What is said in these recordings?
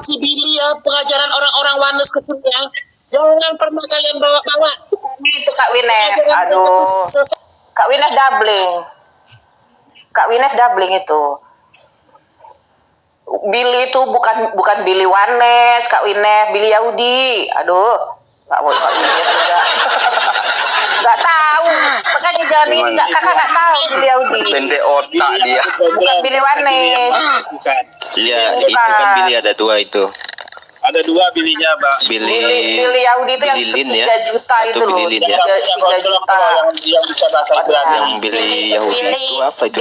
si Billy ya, pengajaran orang-orang Wanes ke sini ya. Jangan pernah kalian bawa-bawa. Itu Kak Winef, aduh. Kak Winef doubling. Kak Winef doubling itu. Billy itu bukan Billy Wanes, Kak Winef, Billy Yahudi. Aduh, nggak mau Kak Winef juga. Nggak tahu, makanya jangan kakak nggak tahu Billy Yahudi. Pendek otak dia. Bukan Billy Wanes. Iya, itu kan Billy ada dua itu. Ada dua Bilinya, Bang. Billy Yahudi itu yang Billy Lin 3 ya. juta Satu itu loh. Billy Lin ya. 3 juta. Yang bisa bahasa Ibrani. Yang Billy Yahudi itu apa itu?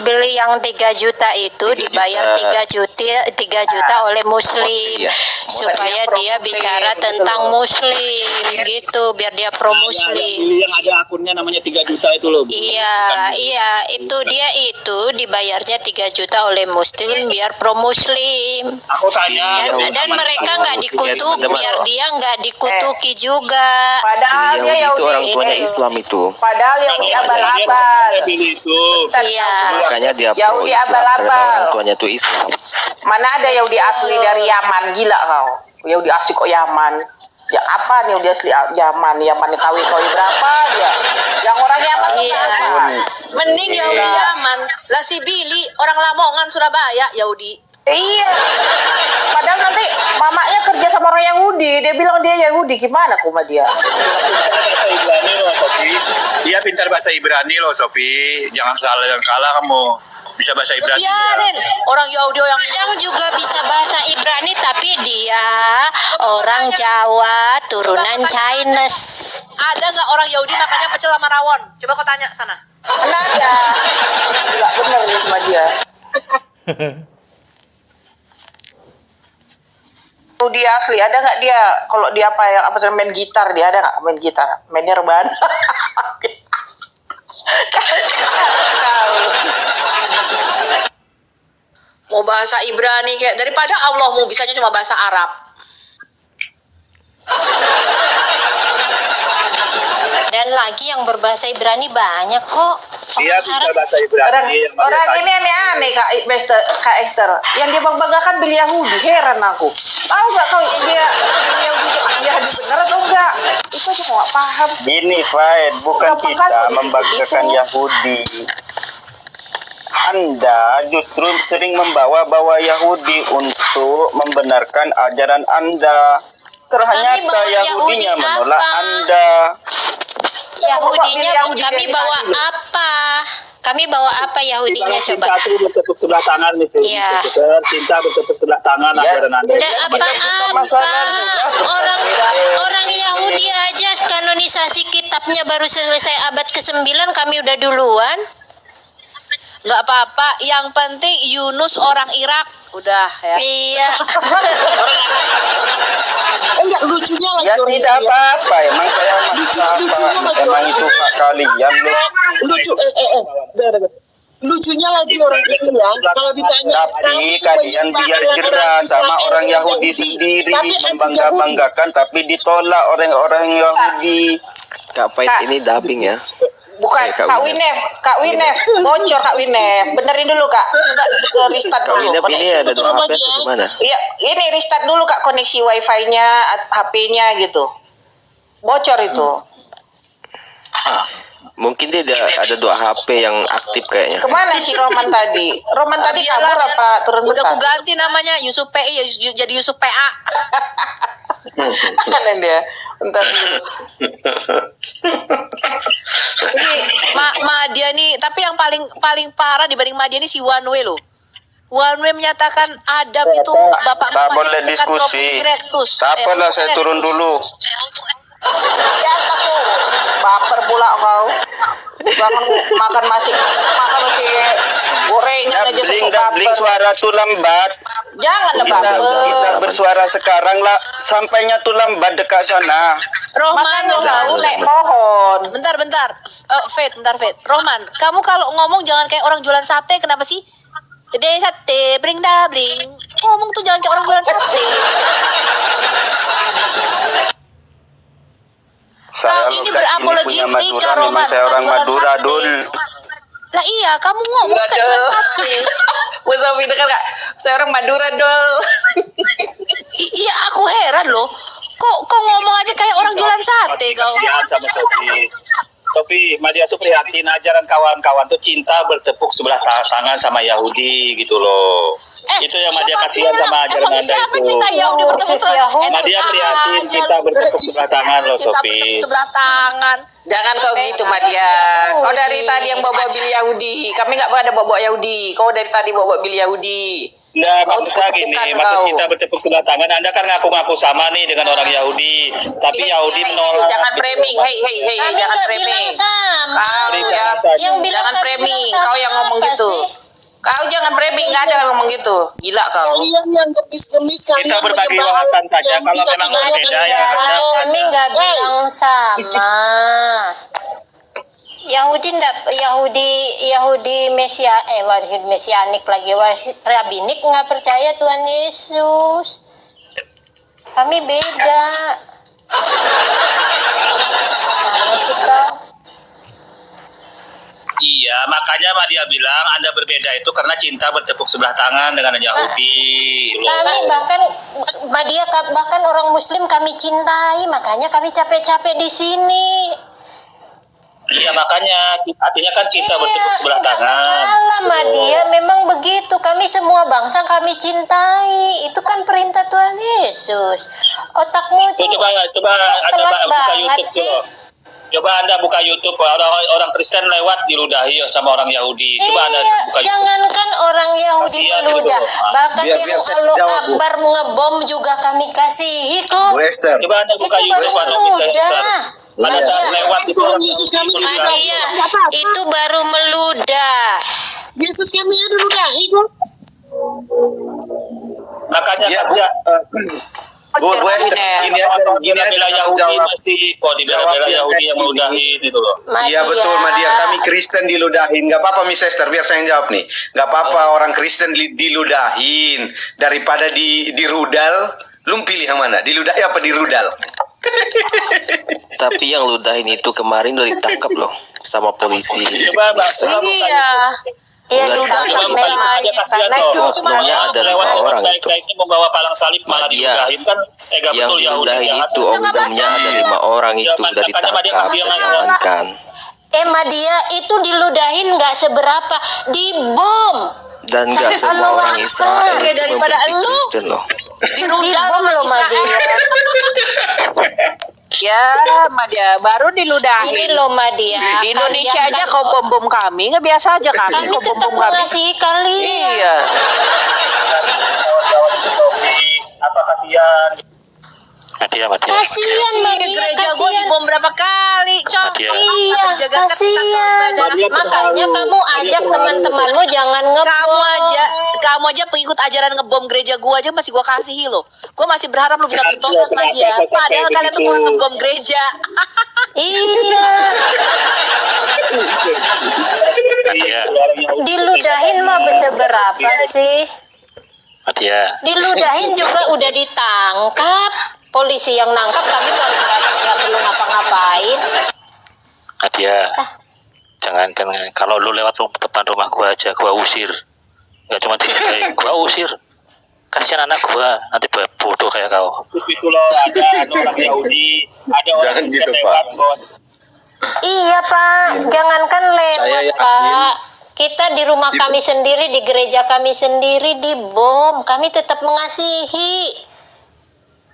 Billy yang 3 juta itu 3 dibayar juta. 3 juta oleh Muslim Iya. supaya dia bicara tentang Muslim gitu, biar dia pro Muslim. Billy yang ada akunnya namanya 3 juta itu loh. Iya, itu dia itu dibayarnya 3 juta oleh Muslim biar pro Muslim. Aku tanya. Dan mereka nggak dikutuk, biar dia nggak dikutuki juga. Padahal Billy dia Yahudi itu orang tuanya ini. Islam itu. Padahal yang abal-abal. Billy itu. Iya. Makanya dia pro Yahudi Islam karena abal-abal. orang tuanya itu Islam. Mana ada Yahudi asli dari Yaman, gila kau. Yahudi asli kok Yaman. Ya apa nih Yahudi asli Yaman? Yaman kawin berapa dia? Yang orang Yaman Iya. Mending Yahudi Yaman. Lah si Billy orang Lamongan Surabaya Yahudi. Iya. Padahal nanti mamanya kerja sama orang Yahudi, dia bilang dia Yahudi, gimana kuma dia? Bahasa Ibrani loh, Sofi. Dia pintar bahasa Ibrani loh, Sofi. Jangan salah yang kalah kamu. Bisa bahasa Ibrani. Biarin orang Yahudi yang Yang juga bisa bahasa Ibrani tapi dia orang Jawa turunan Chinese. ada nggak orang Yahudi makanya pecel sama rawon? Coba kau tanya sana. Mana ada? Gila bener nih sama dia. Kalau dia asli ada nggak dia? Kalau dia apa yang apa main gitar dia ada nggak main gitar? Mainnya rebahan. Mau bahasa Ibrani kayak daripada Allah mau bisanya cuma bahasa Arab. Dan lagi yang berbahasa Ibrani banyak kok. Dia bisa bahasa Ibrani. Orang ini aneh-aneh Kak Esther. Yang dia banggakan Billy Yahudi, heran aku. Tahu nggak kau dia Billy Yahudi bener atau enggak? Itu aja nggak paham. Gini, Faid, bukan kita membanggakan Yahudi. Anda justru sering membawa-bawa Yahudi untuk membenarkan ajaran Anda. Ternyata bawa Yahudinya Yahudi menolak apa? Anda. Yahudinya Yahudi kami dari bawa tadi. apa? Kami bawa apa Yahudinya Cinta coba? itu bertepuk sebelah tangan, Iya. Cinta bertepuk sebelah tangan Ya. ajaran Anda. Udah apa-apa orang Yahudi aja kanonisasi kitabnya baru selesai abad ke-9, kami udah duluan. Nggak apa-apa. Yang penting Yunus orang Irak. Udah ya. Iya. Enggak, lucunya lagi Ya orang tidak dia. apa-apa, emang saya emang itu hak kalian loh. Lucu, lucunya lagi orang ini ya, kalau ditanya Tapi kalian biar jerah sama orang Yahudi sendiri membangga-banggakan tapi ditolak orang-orang Yahudi. Kak Pait ini dubbing ya. Bukan, Kak Winef, bocor Kak Winef. Benerin dulu Kak. Coba restart Kak dulu. Winef ini ada dua HP atau gimana? Iya, ini restart dulu Kak koneksi wifi-nya, HP-nya gitu. Bocor itu. Mungkin dia ada dua HP yang aktif kayaknya. Kemana si Roman tadi? Roman tadi kabur apa turun Udah besar? aku ganti namanya Yusuf PI jadi Yusuf PA. Mana dia? Bentar dulu. Ini Madia nih, tapi yang paling parah dibanding Madia ini si One Way loh. One Way menyatakan Adam itu bapak Tak mama boleh yang dekat diskusi. Tropis Erectus. Tak apalah, saya turun dulu. Ya aku baper pula kau. Bangun makan masih gorengan aja suka Dabling baper. suara tuh lambat. Jangan lah Kita baper. bersuara sekarang lah, sampainya tuh lambat dekat sana. Roman, Makanya kau naik pohon. bentar. Bentar, Fet. Roman, kamu kalau ngomong jangan kayak orang jualan sate, kenapa sih? Gede sate, bring dabling. Ngomong tuh jangan kayak orang jualan sate. Saya ini logat berapologetik, punya Madura, Kak memang Roman, saya orang bukan jualan Madura, sate. Dul. Lah iya, kamu ngomong kayak jualan sate. Musafi dengar Kak? Saya orang Madura, Dol. loh. Kok ngomong aja kayak orang jualan sate kau. Kasihan sama Sofi. Sofi, Madia tuh prihatin ajaran kawan-kawan tuh cinta bertepuk sebelah tangan sama Yahudi gitu loh. Itu yang Madia kasihan sama ajaran Anda Siapa itu. cinta Yahudi bertepuk Madia prihatin cinta bertepuk sebelah tangan loh, Cinta Sofi. bertepuk sebelah tangan. Jangan kau gitu, Madia. Kau dari tadi yang bawa bil Yahudi. Kami nggak ada bawa Yahudi. Kau dari tadi bawa bil Yahudi. Enggak, Kau maksudnya gini, tepuk-tepukan maksud kau. kita bertepuk sebelah tangan. Anda kan ngaku-ngaku sama nih dengan orang Yahudi, tapi Hei, Yahudi hei, menolak. jangan framing. Hei, Kami jangan nggak framing. bilang sama. Kau ya, Yang bilang jangan kami framing. bilang Kau yang sama ngomong apa gitu. sih? Kau jangan framing, nggak ada yang ngomong gitu. Gila kau. Kalian yang gemis-gemis, kalian Kita berbagi menyebar wawasan saja. yang Kalau tidak memang tidak berbeda, yang ya tidak sudah. sama. Kami nggak Hey. bilang sama. Yahudi mesianik lagi rabbinik nggak percaya Tuhan Yesus. Kami beda. Mana sih kau? Iya, makanya Madia bilang Anda berbeda itu karena cinta bertepuk sebelah tangan dengan Yahudi. Kami bahkan orang Muslim kami cintai, makanya kami capek-capek di sini. Iya, makanya artinya kan cinta bertepuk sebelah nggak tangan. masalah, Madia. Memang begitu. Kami semua bangsa kami cintai. Itu kan perintah Tuhan Yesus. Otakmu itu Coba Anda telat buka banget YouTube sih. dulu. Coba Anda buka YouTube, orang Kristen lewat diludahi sama orang Yahudi. Coba Anda buka YouTube. Jangankan orang Yahudi Kasihan meludah, itu, Bu. bahkan Biar yang saya Allah jawab, Bu. Akbar ngebom juga kami kasihi kok. Bu Esther. Coba Anda Itu buka baru YouTube, Anda bisa meludah. Pada saat Madia. lewat itu orang Yesus Yahudi kami meludahi. Madia, itu baru meludah. Yesus kami ada ludahi kok. Makanya Ya, kan Bu. ya. Bu Esther, gini aja Bela Yahudi jawab. masih kok dibela Jawab yang Yahudi yang tadi. meludahin itu loh. Iya betul Madia, kami Kristen diludahin. Gak apa-apa Miss Esther, biar saya yang jawab nih. Gak apa-apa orang Kristen diludahin. Daripada dirudal, lu pilih yang mana? Diludahi apa dirudal? Tapi yang ludahin itu kemarin udah ditangkap loh sama polisi. Coba Mbak, coba buka Iya. Iya, Bulan ludah tadi Coba memang buka YouTube aja kasihan karena loh. itu Oknumnya ada lewat 5 orang itu. baik-baiknya membawa palang salib malah Madia. diludahin kan tega Yang betul Yahudi diludahin jahat. itu oknumnya ada 5 orang Ya, itu udah makanya ditangkap dia dan kasih yang diamankan. Madia itu diludahin nggak seberapa, dibom. Dan nggak Sampai semua Allah orang Akbar. Israel itu Daripada membenci elu. Kristen loh. Dirudal Dibom sama loh, Madia. Ya, Madia, baru diludahin. Ini loh, Madia. Di Indonesia Kalian aja kan- kau bom-bom kami, nggak biasa aja kami Kami kau tetap bom-bom kami. mengasihi kalian. Iya. Kawan-kawan itu Sofi, apa kasihan? Madia. Kasihan, Di Madia. gereja gue Kasihan. dibom berapa kali, Cok. Madia. Iya, Jaga ketat kasihan. badan. Madia Makanya terlalu- kamu Madia ajak terlalu. teman-temanmu jangan ngebom. Kamu aja pengikut ajaran ngebom gereja gua aja masih gua kasihi lo. Gua masih berharap lo bisa bertobat Kenapa Madia. kau sampai Padahal kalian tuh begitu? tukang ngebom gereja. Iya. Madia. Diludahin mah seberapa sih? Madia. Diludahin juga udah ditangkap. Polisi yang nangkap kami nggak perlu ngapa-ngapain. Madia. Jangan kalau lu lewat depan rumah gua aja gua usir. Gak cuma dinikahin, gua usir. Kasihan anak gua nanti bodoh kayak kau. Itu loh ada orang Yahudi, ada orang Jangan Kristen gitu, lewat Pak. bos. Iya Pak, jangankan lewat Saya yakin. Pak. Kita di rumah kami sendiri, di gereja kami sendiri dibom. Kami tetap mengasihi.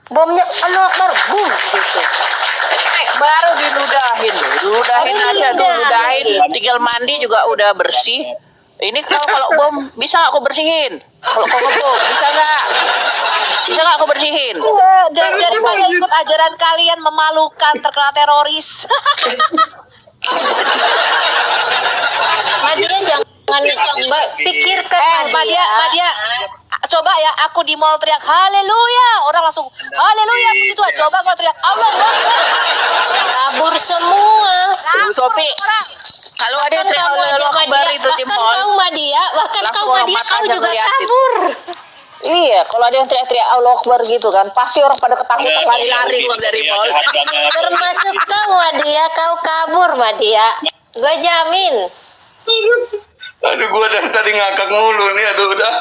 Bomnya Allah Akbar, boom gitu. Baru diludahin, diludahin Baru aja, diludahin. diludahin. Tinggal mandi juga udah bersih. Ini kalau bom bisa nggak aku bersihin? Kalau kau ngebom bisa nggak? Bisa nggak aku bersihin? Daripada ikut ajaran kalian memalukan terkena teroris. Madia jangan pikirkan Madia, coba ya aku di mall teriak haleluya, orang langsung haleluya begitu aja. Coba kau teriak Allah kabur semua. Bu Sofi, kalau ada yang teriak Kamu aja, Allah Akbar Madia. itu di Bahkan mall, kau Madia, bahkan langsung kau Madia, mata kau aja juga ngeliatin. kabur. iya, kalau ada yang teriak-teriak Allah Akbar gitu kan, pasti orang pada ketakutan lari-lari keluar dari mall. Termasuk kau Madia, kau kabur Madia. Gua jamin. Aduh, gua dari tadi ngakak mulu nih, aduh udah.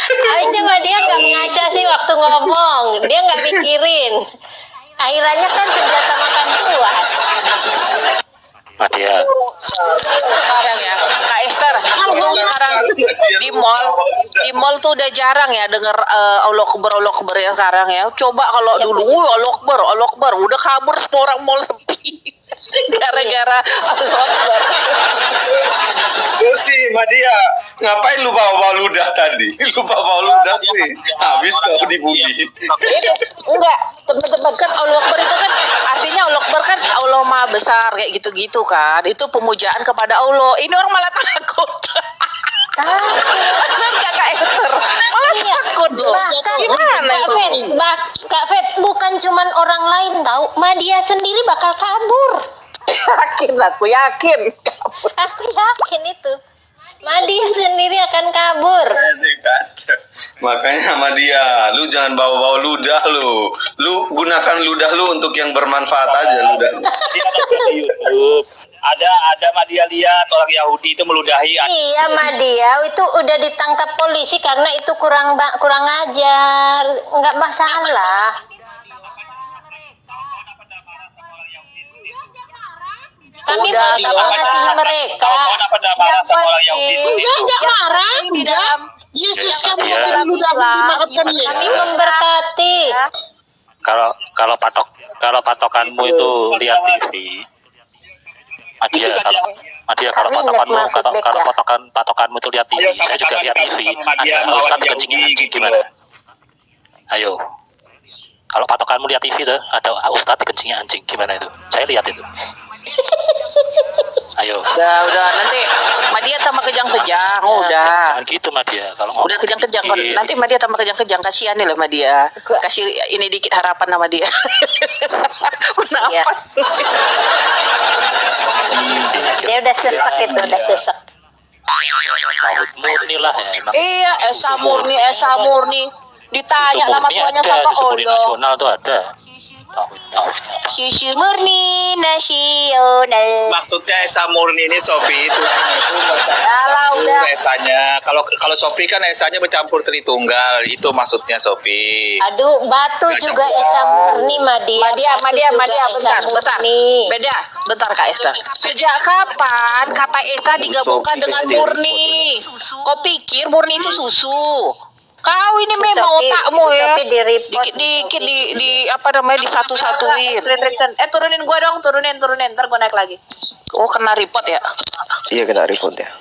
Habisnya mah dia nggak ngaca sih waktu ngomong. Dia nggak mikirin. Akhirannya kan senjata makan tuan. Madia. Sekarang ya, Kak Esther, untuk sekarang di mall tuh udah jarang ya denger Allah Akbar yang sekarang ya. Coba kalau dulu, Allah Akbar, udah kabur semua orang mall sepi. Gara-gara Allah Akbar. Terus sih, Madia, ngapain lu bawa ludah tadi? Lu bawa ludah sih. Habis kau dibully. Enggak, teman-teman kan Allah Akbar itu kan artinya Allah Akbar kan Allah Maha Besar kayak gitu-gitu kan. Itu pemujaan kepada Allah. Ini orang malah takut. Kakak Esther malah takut loh. Bahkan Gimana Kak itu? Fet, Kak Fet bukan cuman orang lain tahu, Madia sendiri bakal kabur. Yakin, aku yakin. Aku yakin itu. Madia sendiri akan kabur. Makanya sama dia, lu jangan bawa-bawa ludah lu. Lu gunakan ludah lu untuk yang bermanfaat aja ludah. Di YouTube ada Madia lihat orang Yahudi itu meludahi Iya Madia itu udah ditangkap polisi karena itu kurang ajar, nggak masalah. Kami Udah, bakal mengasihi mereka. kawan apa enggak marah Yang sama orang Yahudi penting- seperti itu? Enggak marah, Di enggak. dalam Yesus Ya, kami ya. yang diludahi dimaafkan Kami Yesus. memberkati. Kalau patokanmu itu lihat TV. Madia, Itu kan kalau yang- Madia, kalau Kami patokanmu nggak masuk back kalau ya. patokanmu itu lihat TV, Ayo, saya juga sama-sama lihat kita TV. sama Madia Ada melawan Ustadz kencing Yahudi anjing gitu gimana? loh. Ayo. Kalau patokanmu lihat TV tuh, ada Ustadz kencingnya anjing gimana itu? Saya lihat itu. Ayo. udah nanti Madia tambah kejang-kejang, udah. Jangan gitu Madia. Kalau ngomong Udah kejang-kejang dikit. nanti Madia tambah kejang-kejang, kasihan nih lah Madia. Kasih ini dikit harapan sama dia. Bernapas. Dia udah sesek itu, udah sesek. Tauhid murni lah ya. Emang. Iya, Esa Murni. Ditanya Itu nama murni tuanya ada, sama itu murni Allah. nasional tuh ada. Tauhid. Susu murni nasional. Maksudnya Esa Murni ini Sofi itu Kalau udah. esanya. Kalau Sofi kan esanya bercampur Tritunggal. Itu maksudnya Sofi. Aduh, batu juga Esa Murni Madia. Batu juga Esa bentar. Murni. Bentar Kak Esther. Sejak kapan kata Esa digabungkan dengan murni? Kau pikir murni itu susu? Kau ini memang Sophie- otakmu ya. Sophie di-report. Dikit di apa namanya disatu-satuin. Turunin gua dong, turunin. Ntar gua naik lagi. Oh, kena report ya? Iya kena report ya.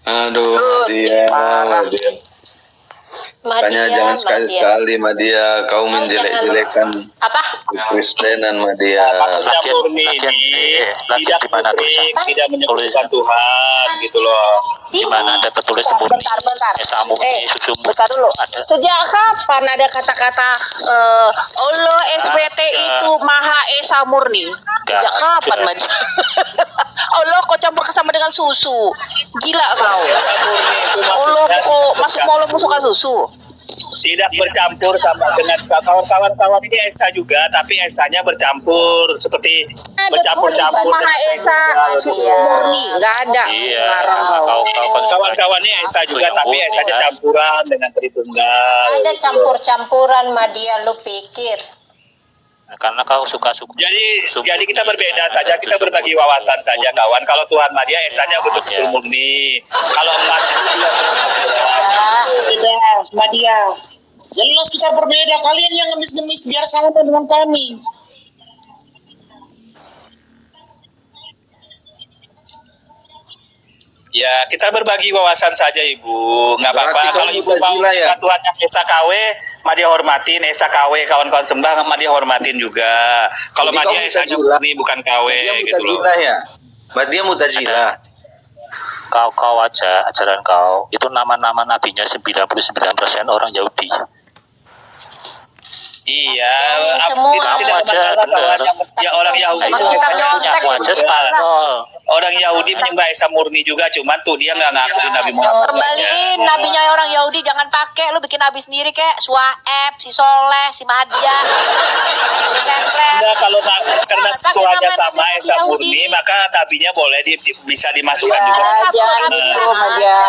Aduh, Madia, Madia. Makanya jangan sekali-sekali Madia kau menjelek-jelekan Apa? Kristenan Madia. Maksudnya Latihan- Murni latihan- ini latihan tidak di mana tuh, musyrik, Sa? tidak menyebutkan Tulisan. Tuhan gitu loh. Gimana ada tertulis murni? Bentar. Esa murni, susu murni. Bentar dulu. Ada. Sejak kapan ada kata-kata Allah SWT itu Maha Esa Murni? Sejak Nggak kapan, ada. Mad? Allah kok campur sama dengan susu? Gila kau. Esa Murni itu Allah maksudnya kok masuk Allah suka susu? tidak bercampur sama dengan kawan-kawan ini Esa juga, tapi Esanya bercampur seperti bercampur-campur. Maha Esa Iya. Murni nggak ada. Iya. Ngarang kau. Kau kan Kawan-kawannya Esa juga, yang tapi murni, Esanya kan? campuran dengan Tritunggal. Ada gitu. campur-campuran Madia, lu pikir. Karena kau suka-suka. Jadi kita berbeda saja, kita berbagi wawasan saja kawan. Kalau Tuhan Madia Esanya betul-betul murni. Kalau emas itu juga Beda, Madia. Jelas kita berbeda. Kalian yang ngemis-ngemis biar sama dengan kami. ya kita berbagi wawasan saja Ibu, nggak apa-apa. Berarti Kalau kamu Ibu mau Mutazila ya? Tuhan yang Esa KW, Madia hormatin. Esa KW kawan-kawan sembah, Madia hormatin juga. Kalau Jadi Madia kamu Esanya Mutazila? murni bukan KW Dia gitu loh. mutazila ya. Dia mutazila. Kau aja ajaran kau itu nama-nama nabinya 99% orang Yahudi. Iya, Ngomongin semua. tidak Aja, masalah kalau benar. yang orang Yahudi Sama itu kita Esa nyontek Punya aku aja Spanyol. orang Yahudi menyembah Esa murni juga, cuman tuh dia nggak ngakuin Nabi Muhammad. Kembaliin nabinya orang Yahudi, jangan pakai lu bikin nabi sendiri kayak Suaib, si Soleh, si Madia. Enggak, kalau karena Pakai Tuhannya nama sama Nabi Esa Yahudi. murni, maka nabinya boleh bisa dimasukkan Ya, juga. jangan gitu, Madia.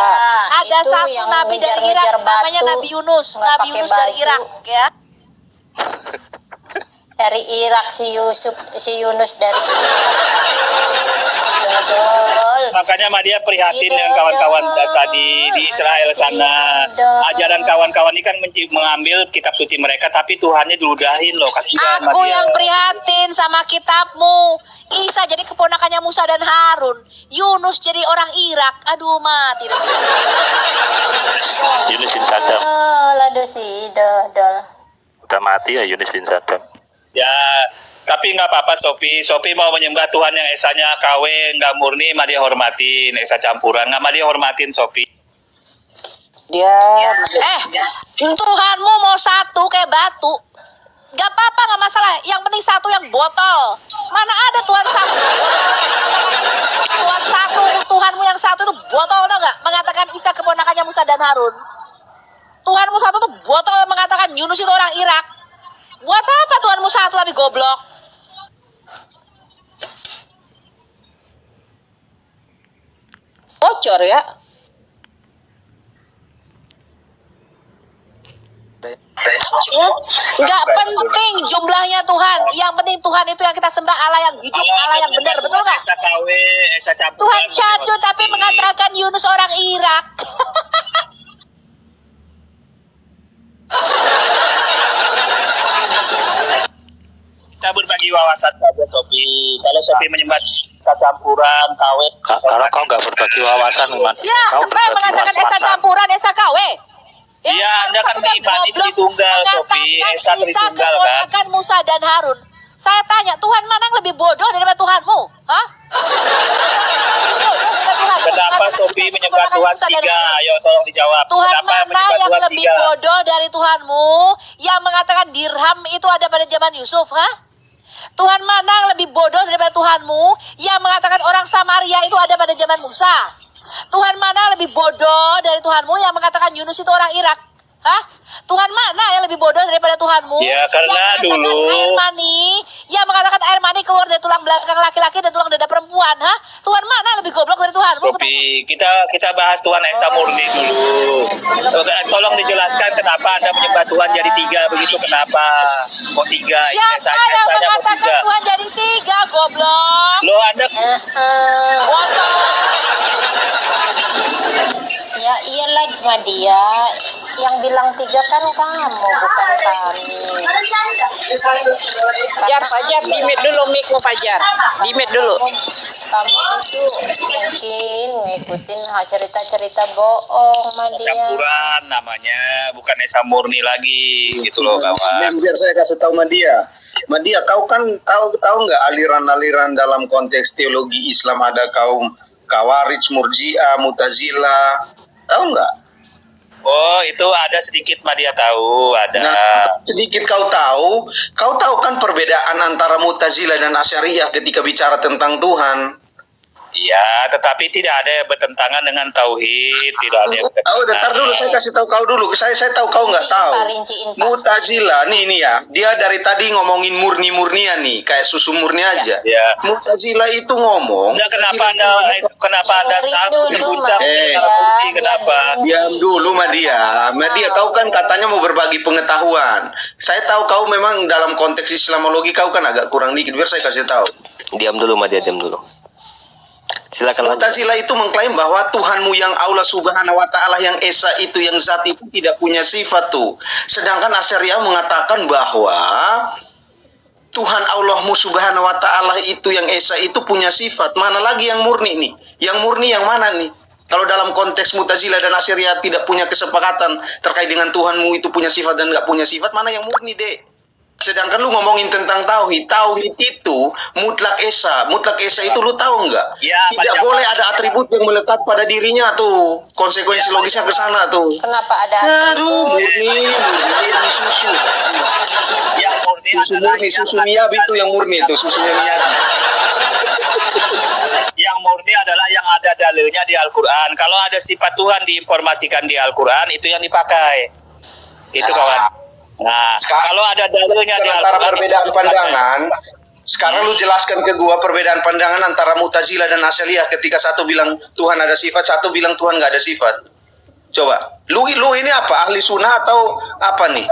Ada Itu satu yang nabi dari ngejar-ngejar Irak namanya batu, Nabi Yunus. nggak Nabi pakai Yunus dari baju. Irak ya. Dari Irak si Yunus dari Irak. Dodol. Makanya Madia prihatin Tidak dengan kawan-kawan ada. tadi di Israel sana. Tidak. Ajaran kawan-kawan ini kan mengambil kitab suci mereka, tapi Tuhannya diludahin loh. Kasihan Aku Madia. yang prihatin sama kitabmu. Isa jadi keponakannya Musa dan Harun. Yunus jadi orang Irak. Aduh mati deh. Yunus bin Saddam. Aduh si dodol. Udah mati ya Yunus bin Saddam. Ya, tapi nggak apa-apa Sopi. Sopi mau menyembah Tuhan yang esanya KW, nggak murni, Madia hormatin. Esa campuran, nggak Madia hormatin Sopi. Dia Tuhanmu mau satu kayak batu. Gak apa-apa, gak masalah. Yang penting satu yang botol. Mana ada Tuhan satu? Tuhan satu, Tuhanmu yang satu itu botol, tau gak? Mengatakan Isa keponakannya Musa dan Harun. Tuhanmu satu tuh botol, mengatakan Yunus itu orang Irak. Buat apa Tuhanmu satu tapi goblok? bocor ya. Nggak penting jumlahnya Tuhan. Yang penting Tuhan itu yang kita sembah, Allah yang hidup, Allah yang benar, betul nggak? Esa KW, Esa campuran. Tuhan Madia satu tapi hormatin. mengatakan Yunus orang Irak. Kita berbagi wawasan saja Sopi. Kalau Sopi menyembah Esa campuran, KW. Kalau kau nggak berbagi wawasan, Mas. Siapa Kau berbagi mengatakan Esa wawasan. campuran, Esa KW? Iya, Anda kan beriman itu Tritunggal, Sopi. Esa Tritunggal, kan? keponakan Musa dan Harun. Saya tanya, Tuhan mana yang lebih bodoh daripada Tuhanmu? Hah? Kenapa Sopi menyembah Tuhan tiga? Ayo tolong dijawab. Tuhan Kenapa mana menyembah yang Tuhan lebih tiga? bodoh dari Tuhanmu yang mengatakan dirham itu ada pada zaman Yusuf, ha? Tuhan mana yang lebih bodoh daripada Tuhanmu yang mengatakan orang Samaria itu ada pada zaman Musa? Tuhan mana yang lebih bodoh dari Tuhanmu yang mengatakan Yunus itu orang Irak? Hah? Tuhan mana yang lebih bodoh daripada Tuhanmu? Ya, karena yang mengatakan dulu- air mani, yang mengatakan air mani keluar dari tulang belakang laki-laki dan tulang dada perempuan, ha? Tuhan mana yang lebih goblok dari Tuhanmu? Sopi, kita bahas Tuhan Esa murni dulu. Tolong dijelaskan kenapa Anda menyembah Tuhan jadi tiga begitu, kenapa? Kok tiga? Siapa yang mengatakan Tuhan jadi tiga, goblok? Lo Anda Bodoh. Ya iyalah Madia. Yang bilang tiga kan kamu, bukan kami. Pajar, dimit dulu mic-mu Pajar. Dimit dulu. Kamu itu mungkin ngikutin cerita-cerita bohong, Madia. campuran namanya, bukan Esa murni lagi gitu loh kawan. Biar saya kasih tahu Madia. Madia, kau kan tahu nggak aliran-aliran dalam konteks teologi Islam, ada kaum Khawarij, Murji'ah, Mu'tazilah, tahu nggak? Oh, itu ada sedikit Madia tahu, ada. Nah, sedikit kau tahu kan perbedaan antara Mu'tazilah dan Asy'ariyah ketika bicara tentang Tuhan. Iya, tetapi tidak ada yang bertentangan dengan tauhid, tidak ada yang Oh, bentar dulu, saya kasih tahu kau dulu. Saya tahu kau nggak tahu. Rinciin, Pak. Mu'tazilah nih ya, dia dari tadi ngomongin murni-murnian nih, kayak susu murni aja. Ya. Mu'tazilah itu ngomong. Nah, kenapa Anda tahu Dengerin dulu, puncak Mas. Arab Putih, Biar kenapa? Diam dulu, Madia. Madia, kau kan katanya mau berbagi pengetahuan. Saya tahu kau memang dalam konteks Islamologi kau kan agak kurang dikit. Biar saya kasih tahu. Diam dulu, Madia, diam dulu. Silakan lanjut. Mu'tazilah itu mengklaim bahwa Tuhanmu yang Allah Subhanahu wa taala yang esa itu, yang zat itu tidak punya sifat tuh. Sedangkan Asy'ariyah mengatakan bahwa Tuhan Allahmu Subhanahu wa taala itu yang esa itu punya sifat. Mana lagi yang murni nih? Yang murni yang mana nih? Kalau dalam konteks Mu'tazilah dan Asy'ariyah tidak punya kesepakatan terkait dengan Tuhanmu itu punya sifat dan nggak punya sifat, mana yang murni, Dek? Sedangkan lu ngomongin tentang tauhid. Tauhid itu mutlak esa. Mutlak esa itu lu tahu nggak? Ya, Tidak macam- boleh ada atribut yang melekat pada dirinya tuh. Konsekuensi logisnya ke sana tuh. Kenapa ada Aduh, atribut? murni susu. murni Susu adalah murni, susu Miyabi itu yang murni itu, susunya Miyabi. yang murni adalah yang ada dalilnya di Al-Quran. Kalau ada sifat Tuhan diinformasikan di Al-Quran, itu yang dipakai. Itu kawan. Nah, kalau ada dalilnya di Antara Al-Quran, perbedaan itu dipakai. pandangan, sekarang lu jelaskan ke gua perbedaan pandangan antara Mu'tazilah dan Asy'ariyah ketika satu bilang Tuhan ada sifat, satu bilang Tuhan nggak ada sifat. Coba, lu ini apa? Ahli sunnah atau apa nih?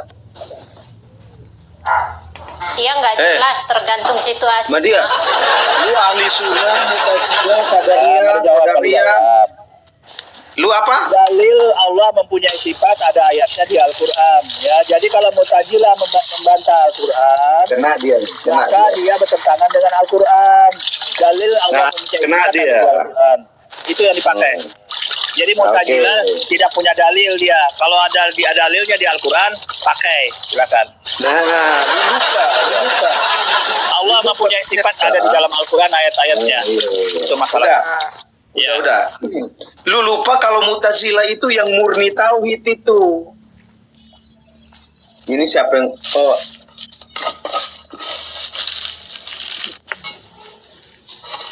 Dia nggak jelas, tergantung situasi. Madia, lu ahli sunnah, Mu'tazilah, Qadariyah. Lu apa? Dalil Allah mempunyai sifat ada ayatnya di Al-Quran. Ya, jadi kalau Mu'tazilah membantah Al-Quran, Kena maka dia bertentangan dengan Al-Quran. Dalil Allah mempunyai kena sifat ada dia. di Al-Quran. Itu yang dipakai. Jadi Mu'tazilah tidak punya dalil dia. Kalau ada dalilnya di Al-Quran, pakai. Silakan. Nah, lupa. Allah mempunyai sifat ada di dalam Al-Quran ayat-ayatnya. Itu masalah. Udah. Lu lupa kalau Mu'tazilah itu yang murni tauhid itu. Ini siapa yang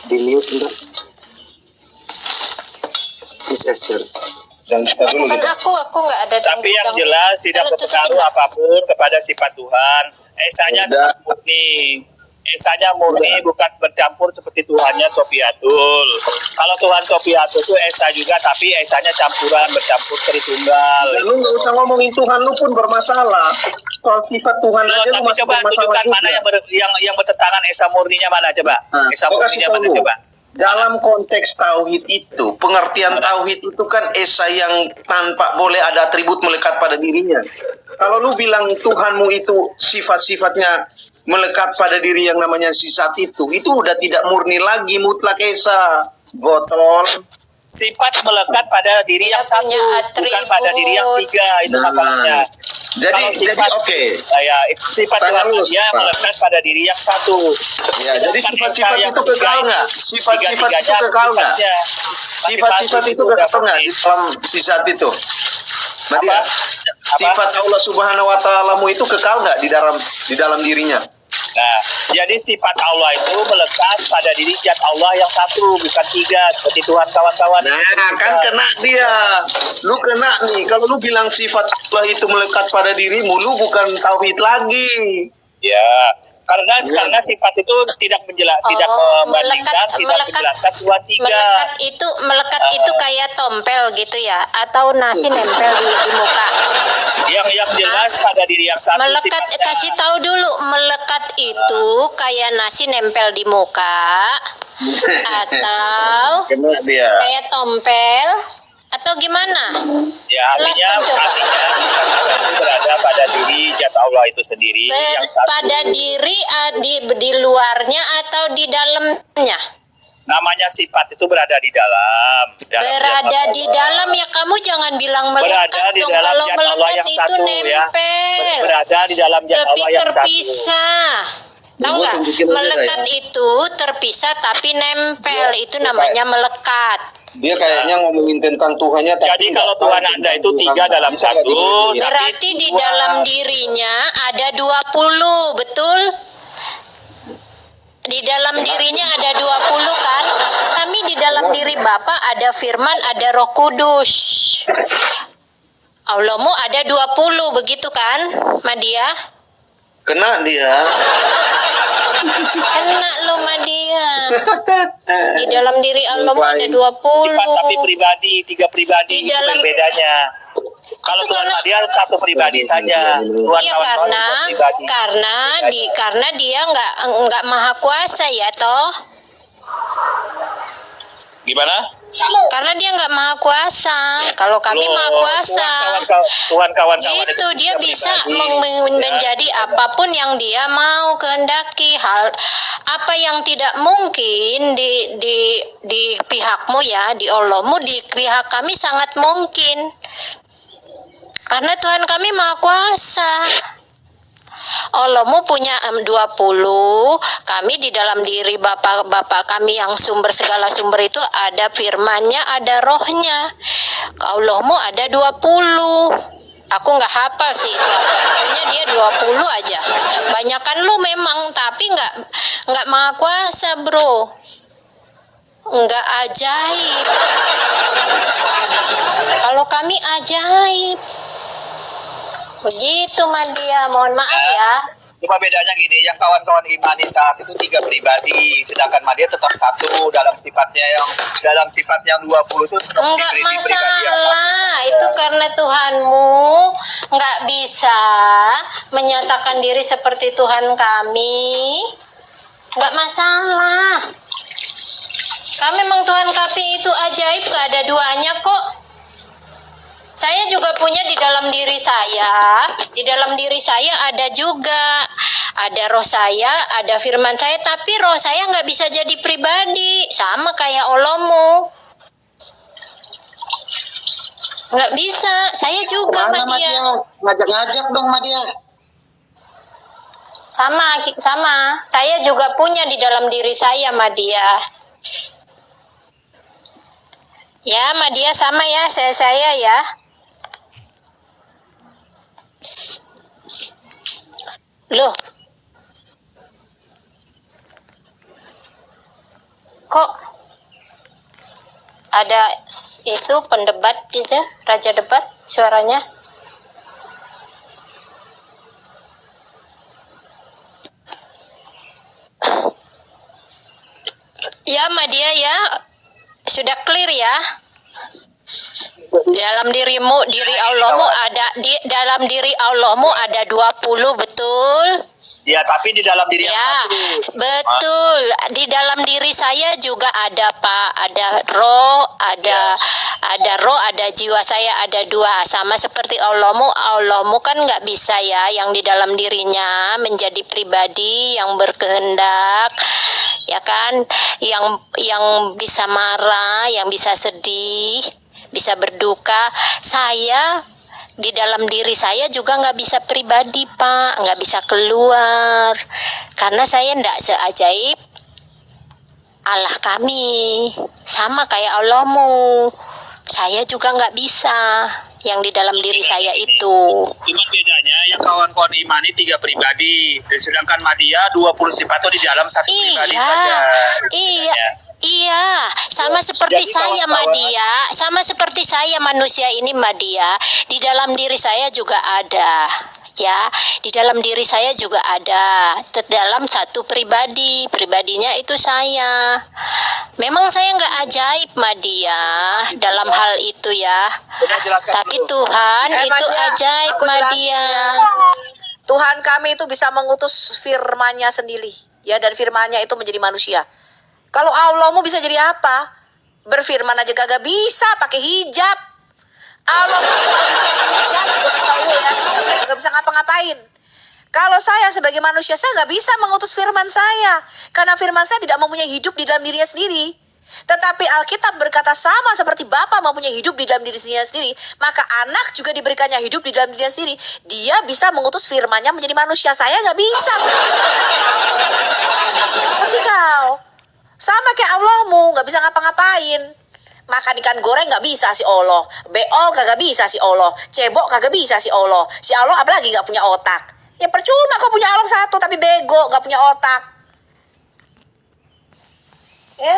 di-mute enggak? Miss Esther. Dan kita dulu Kan gitu. aku nggak ada. Tapi yang tanggung- jelas tidak Kalau tutupin berpengaruh lah. apapun kepada sifat Tuhan. Esanya Udah. tetap murni. Esanya murni, bukan bercampur seperti Tuhannya Sofiatul. Kalau Tuhan Sofiatul itu Esa juga, tapi Esanya campuran, bercampur Tritunggal. Dan lu nggak usah ngomongin Tuhan, lu pun bermasalah. Soal sifat Tuhan Loh, aja lu tapi masih coba bermasalah tunjukkan juga. mana yang bertentangan Esa murninya mana coba? Esa Gua kasih murninya tahu mana lu. coba? Dalam konteks tauhid itu, pengertian tauhid itu kan esa yang tanpa boleh ada atribut melekat pada dirinya. Kalau lu bilang Tuhanmu itu sifat-sifatnya melekat pada diri yang namanya sifat itu udah tidak murni lagi, mutlak esa. Botol. Sifat melekat pada diri Dia yang satu, punya bukan pada diri yang atribut. tiga. Itu masalahnya. Jadi oke. Sifat Tangan Tuhan lu, dia Pak. melekat pada diri yang satu. Ya, jadi Sedangkan sifat-sifat Esa yang itu kekal tiga nggak? itu, Sifat-sifat tiga-tiganya itu kekal nggak? sifatnya masih Sifat-sifat palsu, itu udah kekal nggak murni. di dalam sifat itu? Nadia, Apa? sifat Allah Subhanahu Wa Taalamu itu kekal nggak di dalam dirinya? Nah, jadi sifat Allah itu melekat pada diri zat Allah yang satu, bukan tiga seperti Tuhan kawan-kawan. Nah, kan kena dia. Lu kena nih. Kalau lu bilang sifat Allah itu melekat pada dirimu, lu bukan tauhid lagi. Ya, karena sifat itu tidak tidak membandingkan, tidak menjelaskan Tuhan tiga. Melekat itu kayak tompel gitu ya, atau nasi nempel di muka. Yang jelas pada diri yang satu. Melekat, sifatnya. kasih tahu dulu, melekat itu kayak nasi nempel di muka, atau Kena dia. kayak tompel, atau gimana? Ya, artinya Jelaskan coba. itu berada pada diri zat Allah itu sendiri yang satu. Pada diri di luarnya atau di dalamnya? Namanya sifat itu berada di dalam. Berada di dalam, ya kamu jangan bilang Berada melekat di dong. dalam Kalau zat Allah melekat yang itu satu, ya. nempel. Berada di dalam zat Tapi Allah yang satu. terpisah. Tahu Gua nggak? tunjukin aja Melekat ya. itu terpisah tapi nempel. Itu namanya melekat. Dia kayaknya ngomongin tentang Tuhannya. tapi Jadi kalau nggak tahu Tuhan tentang Anda itu Tuhan. tiga dalam Bisa nggak satu, digituin? Berarti di dalam dirinya ada 20, betul? Di dalam dirinya ada 20 kan? Kami di dalam diri Bapak ada firman, ada Roh Kudus. Allahmu ada 20, begitu kan, Madia? Kena dia. Kena lo Madia. Di dalam diri Allahmu ada 20. sifat tapi pribadi, tiga pribadi Di itu dalam- berbedanya. Kalau Itu Tuhan karena- dia satu pribadi saja. Tuhan Iya, kawan-kawan karena itu pribadi. karena dia nggak maha kuasa ya toh. Gimana? Karena dia nggak maha kuasa. Kalau kami Loh, maha kuasa. Tuhan kawan-kawan Gitu, itu dia tiga bisa pribadi. menjadi apapun yang dia mau kehendaki. Hal apa yang tidak mungkin di pihakmu ya, di Allahmu, di pihak kami sangat mungkin. Karena Tuhan kami maha kuasa. Allahmu punya 20, kami di dalam diri Bapak kami yang segala sumber itu ada firmannya, ada rohnya. Allahmu ada 20. Aku nggak hafal sih itu apa. Pokoknya dia 20 aja. Banyakan lu memang, tapi nggak maha kuasa, bro. Nggak ajaib. Kalau kami ajaib. Begitu Madia, mohon maaf ya. Cuma bedanya gini, yang kawan-kawan imani saat itu 3 pribadi, sedangkan Madia tetap satu dalam sifatnya yang 20 itu tetap Enggak di pribadi yang satu. masalah, itu karena Tuhanmu nggak bisa menyatakan diri seperti Tuhan kami. Nggak masalah. Kami memang Tuhan kami itu ajaib, gak ada duanya kok. Saya juga punya di dalam diri saya. Di dalam diri saya ada juga. Ada roh saya, ada firman saya. Tapi roh saya nggak bisa jadi pribadi. Sama kayak Olomu. Nggak bisa. Saya juga, Mana Madia. Ngajak-ngajak dong Madia. Sama. Saya juga punya di dalam diri saya, Madia. Ya, Madia sama ya, saya ya. Loh. Kok ada itu pendebat gitu, raja debat suaranya? Ya, Madia ya. Sudah clear ya. Dalam dirimu, diri Allahmu ada di dalam diri Allahmu ada 20, betul? Ya, tapi di dalam diri yang Ya, satu. betul. Di dalam diri saya juga ada Pak, ada roh, ada roh, ada jiwa saya ada 2. Sama seperti Allahmu kan nggak bisa ya yang di dalam dirinya menjadi pribadi yang berkehendak, ya kan? Yang bisa marah, yang bisa sedih, bisa berduka. Saya di dalam diri saya juga nggak bisa pribadi Pak, nggak bisa keluar karena saya nggak seajaib Allah kami, sama kayak Allahmu. Saya juga nggak bisa yang di dalam diri saya itu. Cuma bedanya yang kawan-kawan imani 3 pribadi, sedangkan Madia 20 sifat itu di dalam satu pribadi saja. Iya, sama seperti Jadi saya kawan-kawan- Madia, sama seperti saya manusia ini Madia, di dalam diri saya juga ada, ya, di dalam diri saya juga ada, dalam satu pribadinya itu saya. Memang saya nggak ajaib Madia dalam hal itu ya, Sudah jelaskan tapi dulu. Tuhan itu Madia, ajaib aku jelasin Madia. ya. Tuhan kami itu bisa mengutus firman-Nya sendiri, ya, dan firman-Nya itu menjadi manusia. Kalau Allahmu bisa jadi apa? Berfirman aja kagak bisa, pakai hijab. Allahmu kagak bisa ngapa-ngapain. Kalau saya sebagai manusia, saya nggak bisa mengutus firman saya, karena firman saya tidak mempunyai hidup di dalam dirinya sendiri. Tetapi Alkitab berkata sama seperti Bapa mempunyai hidup di dalam dirinya sendiri, maka anak juga diberikannya hidup di dalam dirinya sendiri. Dia bisa mengutus firman-Nya menjadi manusia. Saya nggak bisa. Seperti kau. Sama kayak Allahmu, nggak bisa ngapa-ngapain. Makan ikan goreng nggak bisa si Allah. Beol kagak bisa si Allah. Cebok kagak bisa si Allah. Si Allah apalagi nggak punya otak. Ya percuma kau punya Allah satu tapi bego, nggak punya otak. Ya.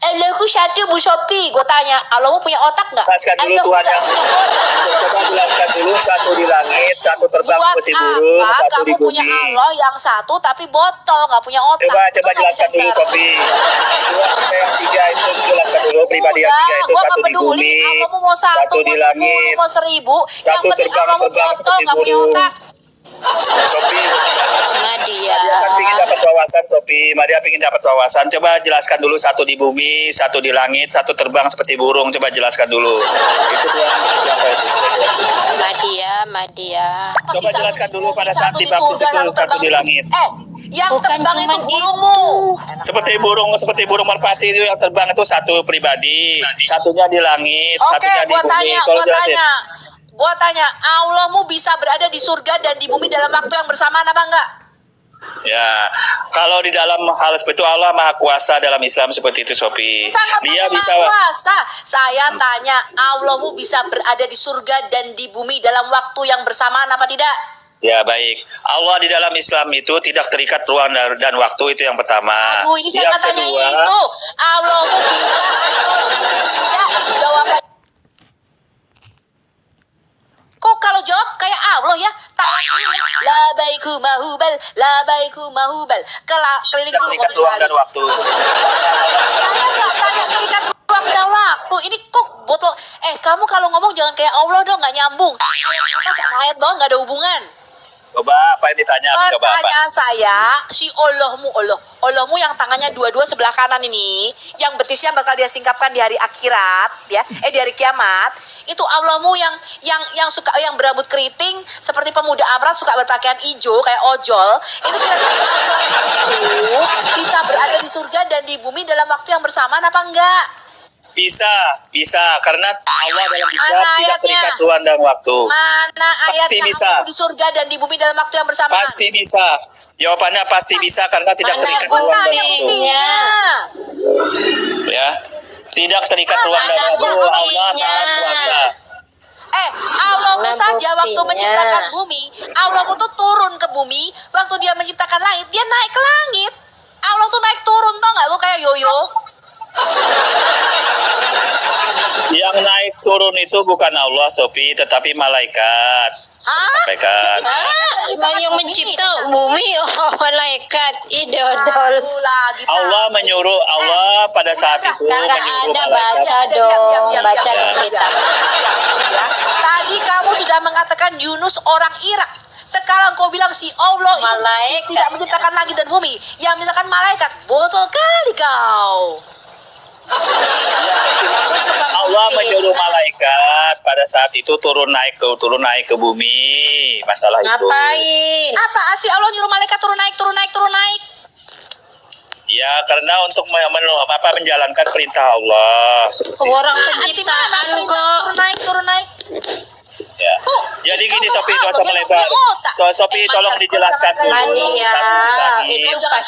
Allahku satu Bu Sopi, gue tanya, Allahmu punya otak nggak? Jelaskan dulu Allahku Tuhan nggak yang punya otak. coba jelaskan dulu, satu di langit, satu terbang Buat seperti burung, apa satu di kamu punya bumi. Allah yang satu tapi botol, nggak punya otak? Coba Itu nggak jelaskan bisa dulu sekarang. Sofi. Tuhan yang 3 itu jelaskan dulu, pribadi yang 3 itu Gua satu nggak di peduli, bumi, Allahmu mau satu di mau langit, 10, mau 1000, yang satu penting Allahmu terbang botol, seperti nggak punya burung. otak. Sofi. Madia. Madia kan pingin dapat wawasan, Sofi. Madia pingin dapat wawasan. Coba jelaskan dulu, satu di bumi, satu di langit, satu terbang seperti burung. Coba jelaskan dulu. Itu Tuhan siapa itu? Madia. Coba jelaskan dulu pada saat Satu di dibaptis surga, itu, satu di langit. Yang Bukan terbang itu cuman burungmu. Seperti burung merpati itu yang terbang itu satu pribadi, satunya di langit, Oke, satunya di gua bumi. tanya, Kalau jelasin. Allahmu bisa berada di surga dan di bumi dalam waktu yang bersamaan apa enggak? Ya, kalau di dalam hal seperti itu Allah Maha Kuasa dalam Islam seperti itu, Sophie. Sangat Dia Maha bisa. Kuasa. Saya tanya, Allahmu bisa berada di surga dan di bumi dalam waktu yang bersamaan apa tidak? Ya baik, Allah di dalam Islam itu tidak terikat ruang dan waktu, itu yang pertama. Aduh, ini saya Yang tanya kedua, itu. Allahmu bisa atau tidak? Jawaban. Kok kalau jawab kayak Allah ya? Labaiku mahubal, labaiku mahubal. Keliling tidak dulu terikat kok ruang dan waktu. Saya nggak tanya terikat ruang dan waktu. Ini kok botol. Kamu kalau ngomong jangan kayak Allah dong, nggak nyambung. Ayat sama ayat bawah nggak ada hubungan. Coba apa yang ditanya? Coba apa? Pertanyaan saya, si Allahmu yang tangannya dua-dua sebelah kanan ini, yang betisnya bakal dia singkapkan di hari akhirat, ya, di hari kiamat, itu Allahmu yang suka yang berambut keriting seperti pemuda Amran, suka berpakaian hijau kayak ojol, itu kira-kira itu bisa berada di surga dan di bumi dalam waktu yang bersamaan apa enggak? Bisa, karena Allah dalam Islam Mana tidak ayatnya? terikat ruang dan waktu. Mana ayatnya bisa. Allahmu di surga dan di bumi dalam waktu yang bersamaan? Pasti bisa. Jawabannya pasti bisa karena tidak Mana terikat ruang dan waktu. buktinya? Ya, tidak terikat ruang dan Mana waktu. Allah buktinya? Maha Kuasa. Allahmu Mana saja waktu buktinya? menciptakan bumi, Allahmu tuh turun ke bumi. Waktu dia menciptakan langit, dia naik ke langit. Allah tuh naik turun, tau gak lu, kayak yoyo. Yang naik turun itu bukan Allah, Sophie, tetapi malaikat. Sampaikan. Yang mencipta bumi, malaikat, idodol. Aduh, lagi, Pak. Allah menyuruh, Allah pada saat itu Kagak menyuruh ada malaikat. baca dong, baca diam, dong kita. Ya. Tadi kamu sudah mengatakan Yunus orang Irak. Sekarang kau bilang si Allah itu Malaikat. tidak menciptakan langit dan bumi, yang menciptakan malaikat. Botol kali kau. Aku suka Allah bukti. menyuruh malaikat pada saat itu turun naik ke bumi. Masalah itu. Ngapain? Apa sih Allah nyuruh malaikat turun naik? Ya, karena untuk menjalankan perintah Allah. Orang penciptaan kok. Turun naik. Ya. Jadi gini, Sophie, gak usah melebar. Sophie, tolong dijelaskan dulu. Nadia, Satu di itu langit, pas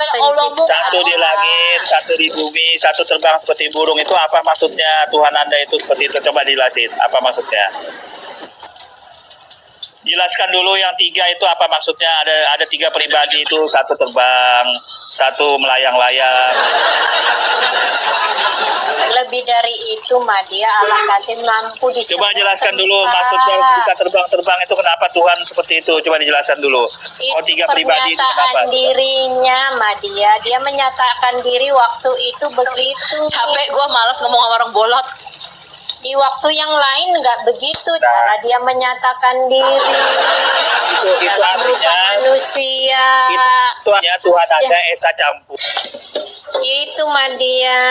satu di langit, satu di bumi, satu terbang seperti burung. Itu apa maksudnya? Tuhan Anda itu seperti itu. Coba dijelasin. Apa maksudnya? Jelaskan dulu yang tiga itu apa maksudnya. Ada tiga pribadi itu, satu terbang, satu melayang-layang. Lebih dari itu, Madia, Allah katin mampu di Coba semua jelaskan dulu tempat. maksudnya bisa terbang-terbang itu kenapa Tuhan seperti itu. Coba dijelaskan dulu. Oh, tiga pribadi itu kenapa? Pernyataan dirinya, Madia. Dia menyatakan diri waktu itu begitu. Capek gua malas ngomong sama orang bolot. Di waktu yang lain nggak begitu cara dia menyatakan diri Itu dalam rupa artinya manusia. itu hanya Tuhan ada esa campur. Itu Madia,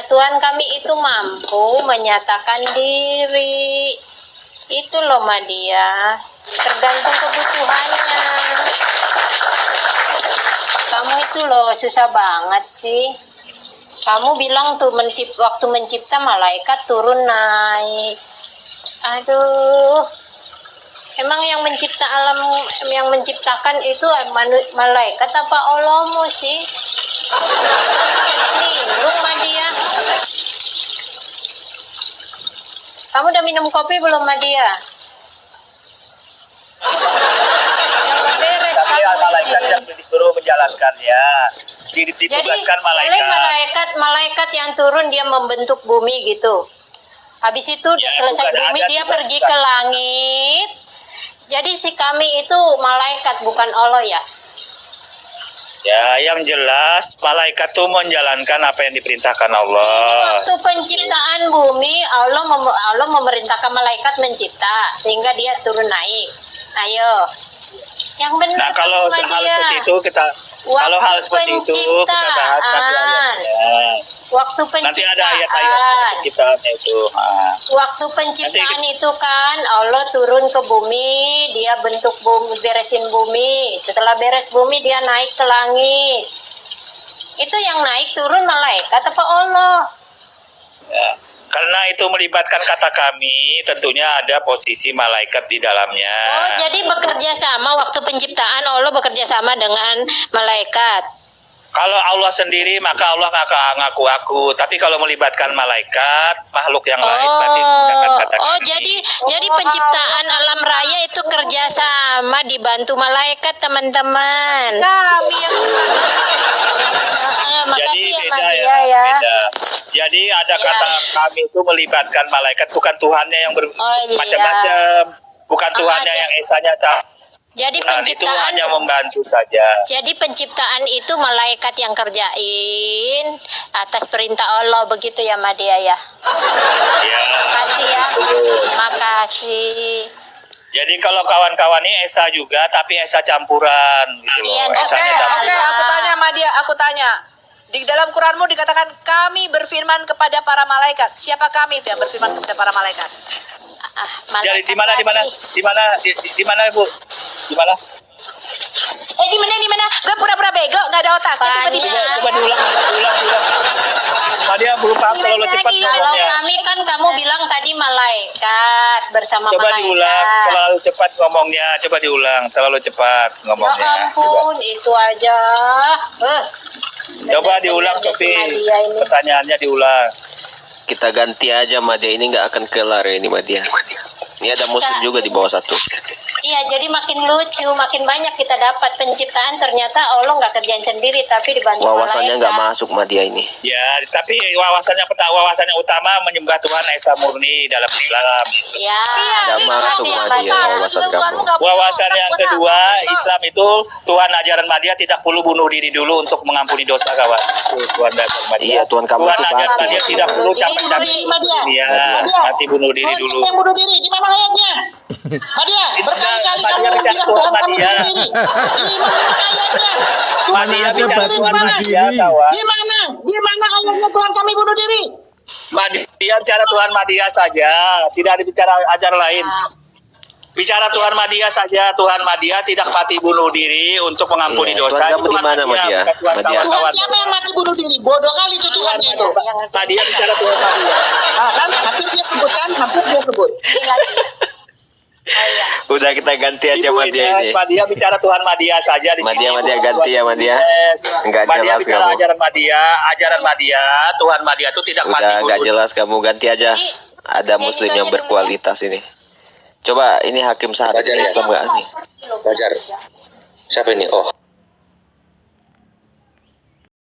Tuhan kami itu mampu menyatakan diri. Itu loh Madia, tergantung kebutuhannya. Kamu itu loh susah banget sih. Kamu bilang tuh waktu mencipta malaikat turun naik. Aduh. Emang yang mencipta alam, yang menciptakan itu malaikat apa Allahmu sih? Linglung Madia. Kamu udah minum kopi belum Madia? Yang beres Tapi kamu malaikat ini. yang disuruh menjalankannya. Jadi Ditugaskan oleh malaikat. malaikat yang turun dia membentuk bumi gitu. Habis itu udah Ya, selesai bukan, bumi ada dia tugas-tugas. pergi ke langit. Jadi si kami itu malaikat bukan Allah ya. Ya, yang jelas malaikat tuh menjalankan apa yang diperintahkan Ini Allah. waktu penciptaan bumi Allah memerintahkan malaikat mencipta sehingga dia turun naik. Ayo. Yang benar Nah, kalau sama hal dia. seperti itu kita Waktu seperti itu kita bahas nanti ayatnya. Waktu Nanti ada ayat-ayat penciptaan. penciptaannya itu. Waktu penciptaan itu kan Allah turun ke bumi, dia bentuk bumi, beresin bumi. Setelah beres bumi dia naik ke langit. Itu yang naik turun malaikat apa Allah? Ya. Karena itu melibatkan kata kami, tentunya ada posisi malaikat di dalamnya. Oh, jadi bekerja sama waktu penciptaan Allah bekerja sama dengan malaikat. Kalau Allah sendiri maka Allah ngaku aku. Tapi kalau melibatkan malaikat, makhluk yang lain berarti menggunakan kata Oh, kami. jadi penciptaan alam raya itu kerja sama dibantu malaikat, teman-teman. Kami yang Heeh, Jadi makasih ya beda Madia ya. beda. Jadi ada kata kami itu melibatkan malaikat, bukan Tuhannya yang Oh, iya. macam-macam, bukan Tuhannya jadi- yang esanya tak. Jadi Tuhan itu penciptaan hanya membantu saja. Jadi penciptaan itu malaikat yang kerjain atas perintah Allah, begitu ya Madia ya. Ya. Makasih ya. Makasih. Jadi kalau kawan-kawan ini Esa juga, tapi Esa campuran gitu loh. Iya, Esanya oke, campuran. aku tanya Madia, aku tanya. Di dalam Quranmu dikatakan kami berfirman kepada para malaikat. Siapa kami itu yang berfirman kepada para malaikat? Jadi Malaikat di mana tadi. di mana Bu? Di mana? Di mana? Gak pura-pura bego, gak ada otak. Tiba-tiba. Coba diulang. Madia belum paham kalau lo cepat Kalau ngomongnya. kami kan kamu bilang tadi malaikat bersama Coba malaikat. diulang, terlalu cepat ngomongnya. Coba diulang, terlalu cepat Ya ngomongnya. ampun, itu aja. Coba diulang, Benar-benar Sofi. si Madia ini. Pertanyaannya diulang. Kita ganti aja Madia, ini nggak akan kelar ya ini Madia. Ini ada muslim juga di bawah satu. Iya, jadi makin lucu, makin banyak kita dapat penciptaan. Ternyata Allah nggak kerjain sendiri, tapi dibantu Wawasannya nggak malaikat. masuk Madia ini. Ya, tapi wawasannya utama menyembah Tuhan Esa murni dalam Islam. Ya, Nggak terima masuk kasih ya, Madia, Mas. wawasan kamu. Wawasan yang kedua, Islam itu Tuhan ajaran Madia tidak perlu bunuh diri dulu untuk mengampuni dosa, kawan. Itu Tuhan dasar Madia. Iya, Tuhan kamu Tuhan itu ajaran baik. Madia tidak perlu capek-capek Madia. dunia, Madia. mati bunuh diri Oh, dulu. siapa yang bunuh diri? Di mana ayatnya? Madia, berkali-kali Madia kamu bicara bilang Tuhan Tuhan kamu Madia. bunuh diri. Di mana ayatnya? Madia ada bicara batu Tuhan bunuh Madia, diri. kawan. Di mana? Di mana ayatnya Tuhan kami bunuh diri? Madia bicara Tuhan Madia saja, tidak dibicara ajaran lain. Bicara Tuhan Madia saja, Tuhan Madia tidak mati bunuh diri untuk mengampuni Iya, dosa. Tuhan kamu Itu di mana, Madia? bukan Tuhan Madia. Tuhan kawan-kawan. siapa yang mati bunuh diri? Bodoh kali itu Tuhannya itu. Madia bicara Tuhan Madia. Ah, kan hampir dia sebut kan? Hampir dia sebut. Ini lagi. Oh iya. Udah kita ganti aja Ibu Madia Ines, ini. Madia bicara Tuhan Madia saja di Madia, sini. Madia ganti ya, Madia. Yes. Nggak Madia jelas bicara kamu. ajaran Madia, Tuhan Madia itu tidak mati Udah nggak bunuh. jelas, kamu ganti aja. Jadi, Ada jadi muslim itu yang aja dulu berkualitas ini. Coba ini Hakim Sahad Belajar ya. Islam nggak nih? Belajar. Siapa ini? Oh.